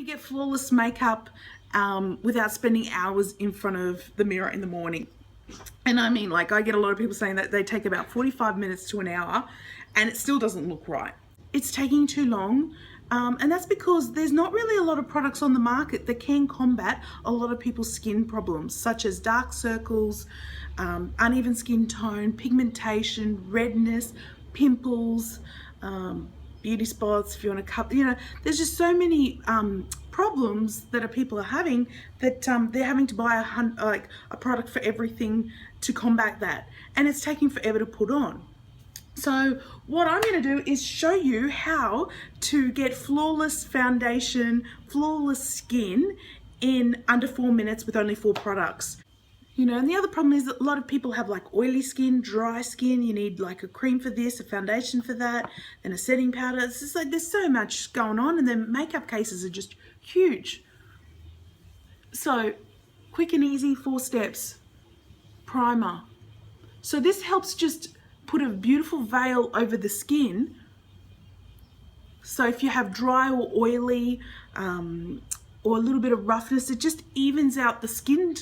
get flawless makeup without spending hours in front of the mirror in the morning. And I mean, like, I get a lot of people saying that they take about 45 minutes to an hour and it still doesn't look right. It's taking too long. And that's because there's not really a lot of products on the market that can combat a lot of people's skin problems, such as dark circles, uneven skin tone, pigmentation, redness, pimples, beauty spots, if you want to cut, there's just so many problems that people are having that they're having to buy a product for everything to combat that, and it's taking forever to put on. So what I'm going to do is show you how to get flawless foundation, flawless skin in under 4 minutes with only 4 products. And the other problem is that a lot of people have like oily skin, dry skin. You need like a cream for this, a foundation for that, and a setting powder. It's just like there's so much going on, and then makeup cases are just huge. So quick and easy, 4 steps. Primer. So this helps just put a beautiful veil over the skin. So if you have dry or oily or a little bit of roughness, it just evens out the skin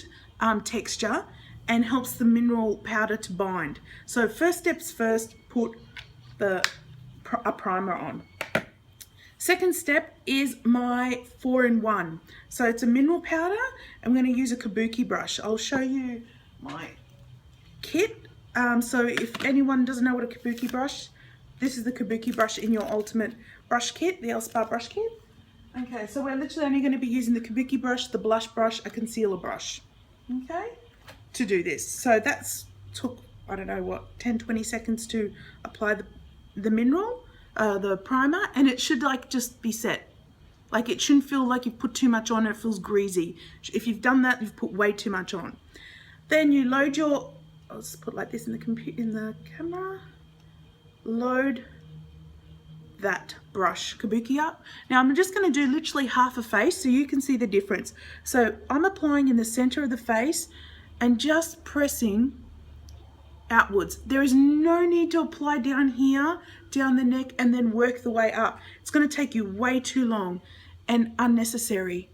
texture and helps the mineral powder to bind. So first steps first, put a primer on. Second step is my 4-in-1. So it's a mineral powder. I'm going to use a kabuki brush. I'll show you my kit. So if anyone doesn't know what a kabuki brush, this is the kabuki brush in your ultimate brush kit, the Elspa brush kit. Okay, so we're literally only going to be using the kabuki brush, the blush brush, a concealer brush, okay, to do this. So that's took, I don't know what, 10-20 seconds to apply the mineral, the primer, and it should like just be set. Like it shouldn't feel like you've put too much on, it feels greasy. If you've done that, you've put way too much on. Then you load your, I'll just put like this in the camera, load that brush kabuki up. Now I'm just going to do literally half a face so you can see the difference. So I'm applying in the center of the face and just pressing outwards. There is no need to apply down here, down the neck, and then work the way up. It's going to take you way too long and unnecessary.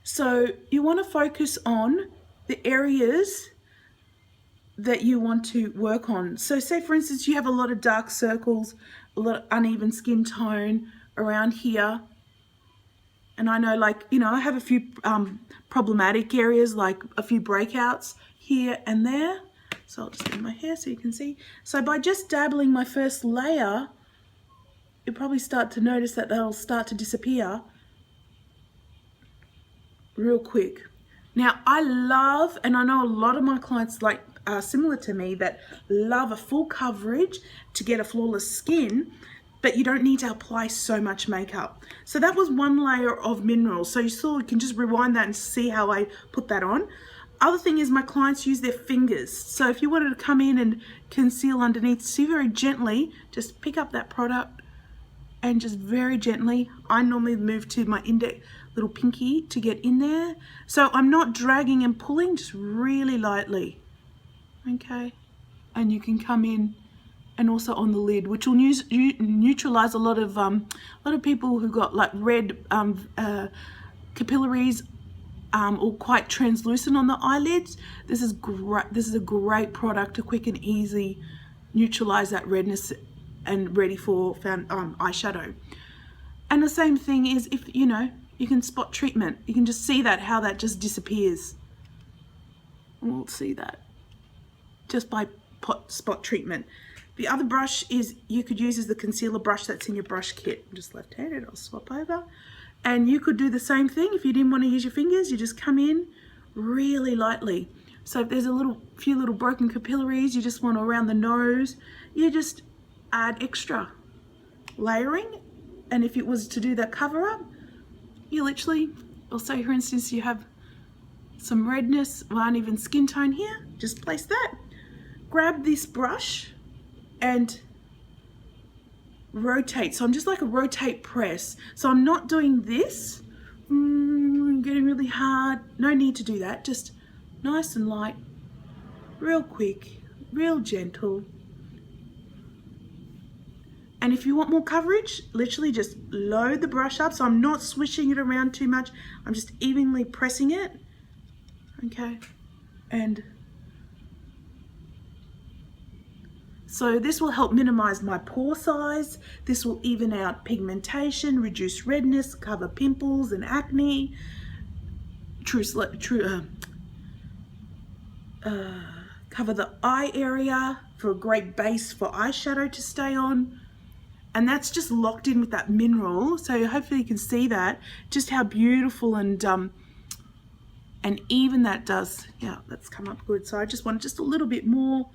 So you want to focus on the areas that you want to work on. So say for instance you have a lot of dark circles, a lot of uneven skin tone around here, and I know, like, I have a few problematic areas, like a few breakouts here and there. So I'll just do my hair so you can see. So by just dabbling my first layer, you'll probably start to notice that they'll start to disappear real quick. Now I love, and I know a lot of my clients are similar to me, that love a full coverage to get a flawless skin, but you don't need to apply so much makeup. So that was one layer of minerals. So you can just rewind that and see how I put that on. Other thing is my clients use their fingers. So if you wanted to come in and conceal underneath, see, very gently, just pick up that product and just very gently, I normally move to my index, little pinky, to get in there. So I'm not dragging and pulling, just really lightly. Okay, and you can come in and also on the lid, which will neutralize a lot of people who got like red capillaries or quite translucent on the eyelids. This is great. This is a great product to quick and easy neutralize that redness and ready for eyeshadow. And the same thing is, if you can spot treatment, you can just see how that just disappears. We'll see that just by spot treatment. The other brush is you could use as the concealer brush that's in your brush kit. I'm just left-handed, I'll swap over. And you could do the same thing. If you didn't want to use your fingers, you just come in really lightly. So if there's a few little broken capillaries, you just want around the nose, you just add extra layering. And if it was to do that cover up, you literally, or say for instance you have some redness, uneven skin tone here, just place that. Grab this brush and rotate. So I'm just like a rotate press. So I'm not doing this, getting really hard. No need to do that. Just nice and light, real quick, real gentle. And if you want more coverage, literally just load the brush up. So I'm not swishing it around too much. I'm just evenly pressing it. Okay. And so this will help minimize my pore size. This will even out pigmentation, reduce redness, cover pimples and acne, cover the eye area for a great base for eyeshadow to stay on. And that's just locked in with that mineral. So hopefully you can see that, just how beautiful and even that does. Yeah, that's come up good. So I just want just a little bit more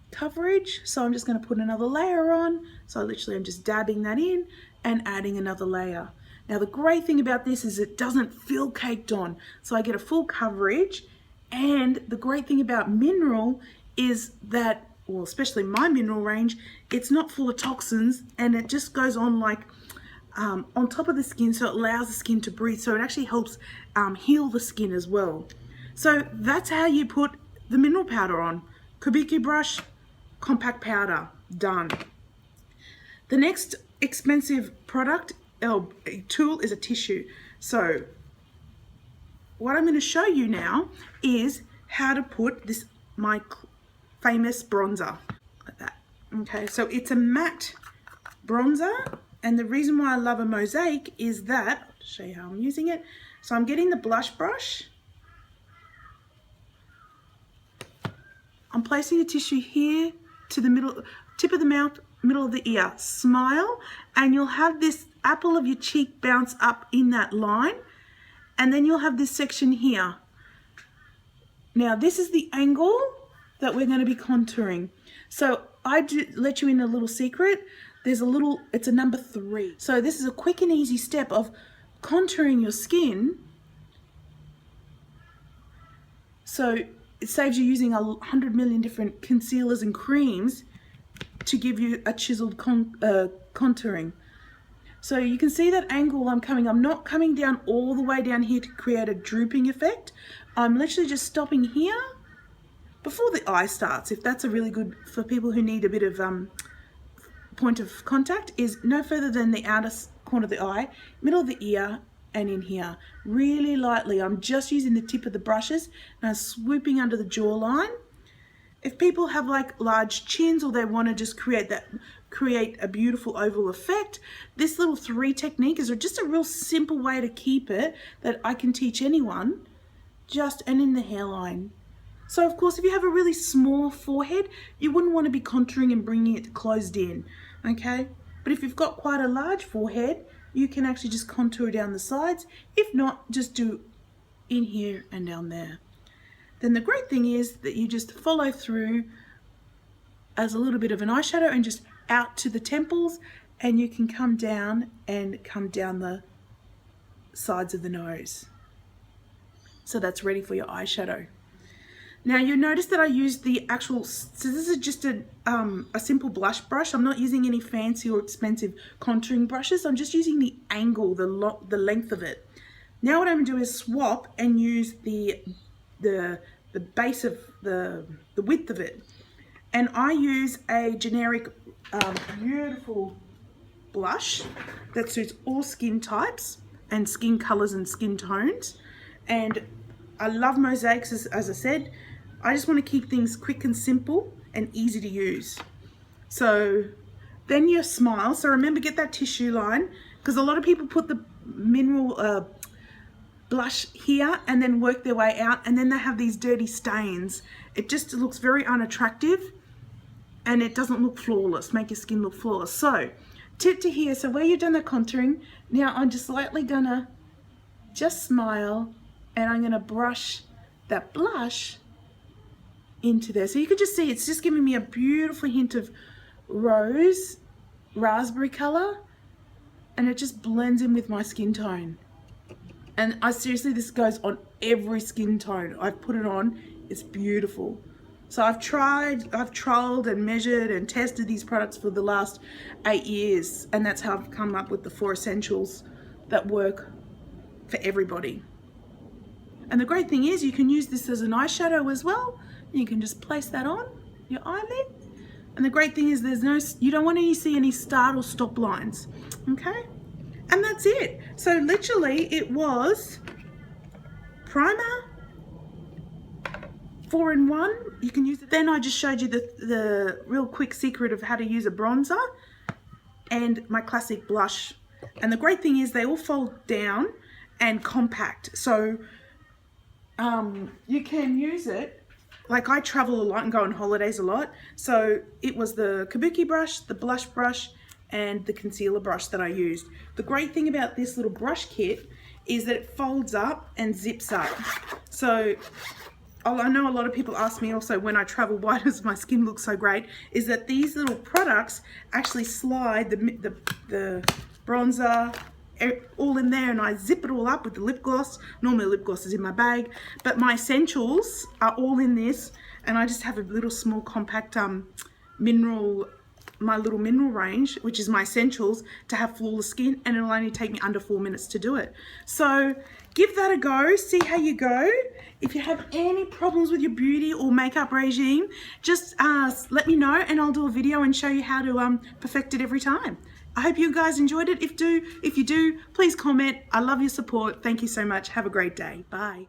coverage. So I'm just going to put another layer on. So literally I'm just dabbing that in and adding another layer. Now the great thing about this is it doesn't feel caked on. So I get a full coverage. And the great thing about mineral is that, well, especially my mineral range, it's not full of toxins, and it just goes on like on top of the skin, so it allows the skin to breathe. So it actually helps heal the skin as well. So that's how you put the mineral powder on. Kabuki brush, compact powder, done. The next expensive product tool is a tissue. So what I'm going to show you now is how to put this, my famous bronzer, like that. Okay, so it's a matte bronzer, and the reason why I love a Mosaic is that, I'll show you how I'm using it. So I'm getting the blush brush, I'm placing the tissue here to the middle, tip of the mouth, middle of the ear. Smile, and you'll have this apple of your cheek bounce up in that line, and then you'll have this section here. Now this is the angle that we're going to be contouring. So I do let you in a little secret. There's a little, it's a number 3. So this is a quick and easy step of contouring your skin. So it saves you using 100 million different concealers and creams to give you a chiseled contouring. So you can see that angle I'm coming. I'm not coming down all the way down here to create a drooping effect. I'm literally just stopping here before the eye starts. If that's a really good, for people who need a bit of point of contact, is no further than the outer corner of the eye, middle of the ear, and in here. Really lightly. I'm just using the tip of the brushes and I'm swooping under the jawline. If people have like large chins or they want to just create a beautiful oval effect, this little 3 technique is just a real simple way to keep it that I can teach anyone, and in the hairline. So of course, if you have a really small forehead, you wouldn't want to be contouring and bringing it closed in, okay? But if you've got quite a large forehead, you can actually just contour down the sides. If not, just do in here and down there. Then the great thing is that you just follow through as a little bit of an eyeshadow and just out to the temples, and you can come down the sides of the nose. So that's ready for your eyeshadow. Now you notice that I used the actual, so this is just a simple blush brush. I'm not using any fancy or expensive contouring brushes. I'm just using the angle, the length of it. Now what I'm going to do is swap and use the base of the width of it. And I use a generic beautiful blush that suits all skin types and skin colors and skin tones. And I love Mosaics, as I said. I just want to keep things quick and simple and easy to use. So then your smile. So remember, get that tissue line, because a lot of people put the mineral blush here and then work their way out, and then they have these dirty stains. It just looks very unattractive and it doesn't look flawless, make your skin look flawless. So tip to here, so where you've done the contouring, now I'm just lightly gonna just smile, and I'm gonna brush that blush into there. So you can just see it's just giving me a beautiful hint of rose, raspberry color, and it just blends in with my skin tone. And seriously, this goes on every skin tone. I've put it on, it's beautiful. So I've trialed and measured and tested these products for the last 8 years, and that's how I've come up with the 4 essentials that work for everybody. And the great thing is you can use this as an eyeshadow as well. You can just place that on your eyelid, And the great thing is you don't want to see any start or stop lines, okay? And that's it. So literally it was primer, 4-in-1. You can use it. Then I just showed you the real quick secret of how to use a bronzer and my classic blush. And the great thing is they all fold down and compact. So you can use it. Like I travel a lot and go on holidays a lot. So it was the Kabuki brush, the blush brush, and the concealer brush that I used. The great thing about this little brush kit is that it folds up and zips up. So I know a lot of people ask me also when I travel, why does my skin look so great? Is that these little products actually slide the bronzer all in there, and I zip it all up with the lip gloss. Normally lip gloss is in my bag, but my essentials are all in this, and I just have a little small compact my little mineral range, which is my essentials to have flawless skin, and it'll only take me under 4 minutes to do it. So give that a go, see how you go. If you have any problems with your beauty or makeup regime, just let me know and I'll do a video and show you how to perfect it every time. I hope you guys enjoyed it. If you do, please comment. I love your support. Thank you so much. Have a great day. Bye.